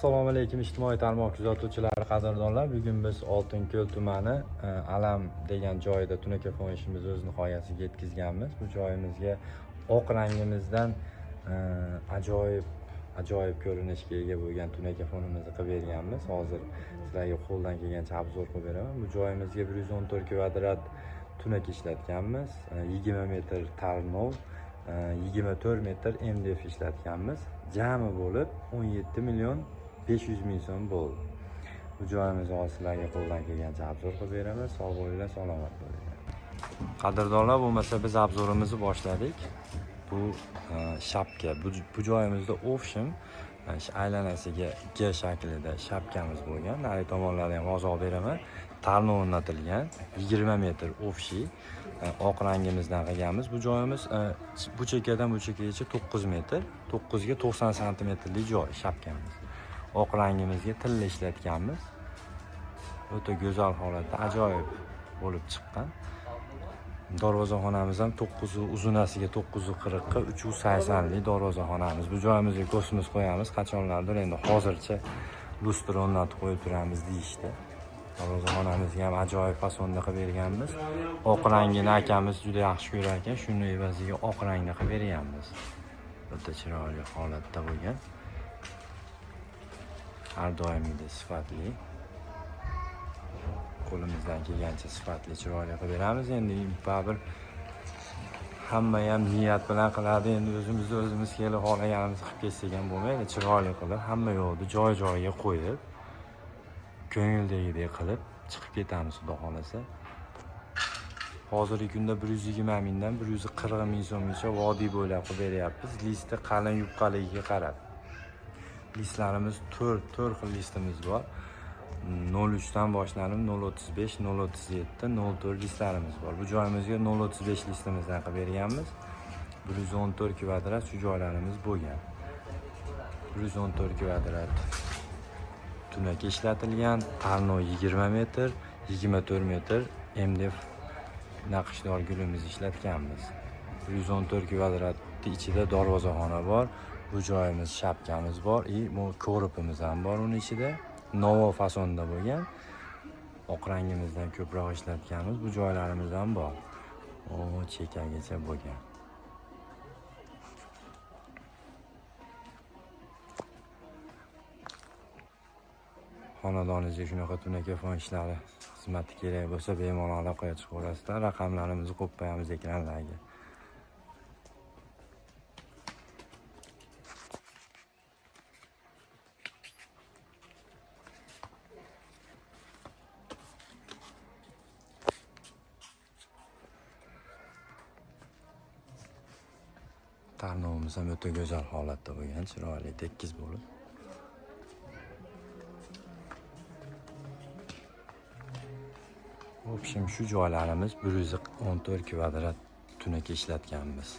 Assalomu alaykum ijtimoiy tarmoq kuzatuvchilari, qadrdonlar. Bugun biz Oltinko'l tumani Alam degan joyda tunaka qo'yishimizni o'z nihoyasiga yetkazganmiz. Bu joyimizga oq rangimizdan ajoyib ko'rinishga ega bo'lgan tunaka fonimizni qilib berganmiz. Hozir sizlarga qo'ldan kelgancha obzor qilib beraman. Bu joyimizga 114 kvadrat tunaka ishlatganmiz. 20 metr tarnov, 24 metr MDF ishlatganmiz. Jami bo'lib 17 million 500 ming so'm bo'ldi. Bu joyimizni sizlarga qo'ldan kelgancha obzor qilib beramiz. Sog' bo'linglar, salomat bo'linglar. Qadrdonlar, bo'lmasa biz obzorimizni boshladik. Bu shapka. Bu joyimizda ofshim aylanasiga G shaklida shapkamiz bo'lgan. Nari tomonlarni ham hozir olib beraman. Tarnov o'rnatilgan 20 metr ofshi oq rangimizdan qilganmiz. Bu joyimiz bu chekkadan bu chekkagacha 9 metr, 9 ga 90 santimetrlik joy shapkamiz. Oq rangimizga tilla ishlatganmiz. O'ta go'zal holatda, ajoyib bo'lib chiqqan. Darvozaxonamiz ham 9 uzunasiga 940 ga 380 lik darvozaxonamiz. Bu joyimizga kosmos qo'yamiz. Qachonlardir endi hozircha lustr o'rnatib qo'yib turamiz deyishdi. Darvozaxonamizga ham ajoyib fasonda qilib berganmiz. Oq rangini akamiz juda yaxshi ko'rar ekan, shuni evaziga oq rangni qilib berganmiz. O'ta chiroyli holatda bo'lgan. Har doimgidek sifatli. Qo'limizdan kelgancha sifatli, chiroyli qilib beramiz. Endi baribir hamma ham niyat bilan qiladi. Endi o'zimiz kelib xohlaganimizni qilib ketsak ham bo'lmaydi. Chiroyli qilib, hamma yo'lni joy-joyiga qo'yib, ko'ngildagidek qilib chiqib ketamiz, xudo xolasa. Hozirgi kunda 120 mingdan 140 ming so'mgacha vodiy bo'ylab qilib beryapmiz. Listi qalin yupqaligiga qarab. Listlarimiz 4 xil listimiz bor. 03 dan boshlanib 035, 037, 04 listlarimiz bor. Bu joyimizga 035 listimizdan qilib berganmiz. 114 kvadrat shu joylarimiz bo'lgan. 114 kvadrat tunaka ishlatilgan, tarnov 20 metr, 24 metr MDF naqshdor gulimiz ishlatganmiz. 114 kvadrat ichida darvozaxona bor. Bu joyimiz shapkamiz bor, bu ko'ripimiz ham bor uning ichida. Novo fasonda bo'lgan. Oq rangimizdan ko'proq ishlatganmiz. Bu joylarimiz ham bor. Chekkagacha bo'lgan. Xonadoningizga shunaqa tunaka fon ishlari xizmati kerak bo'lsa, bemalol aloqaga chiqib olasizlar. Raqamlarimizni qo'yib qo'yamiz ekranlarga. Tarnovimiz ham o'ta go'zal holatda bo'lgan, chiroyli tekis bo'lib. Obshim shu joylarimiz 114 kvadrat tunaka ishlatganmiz.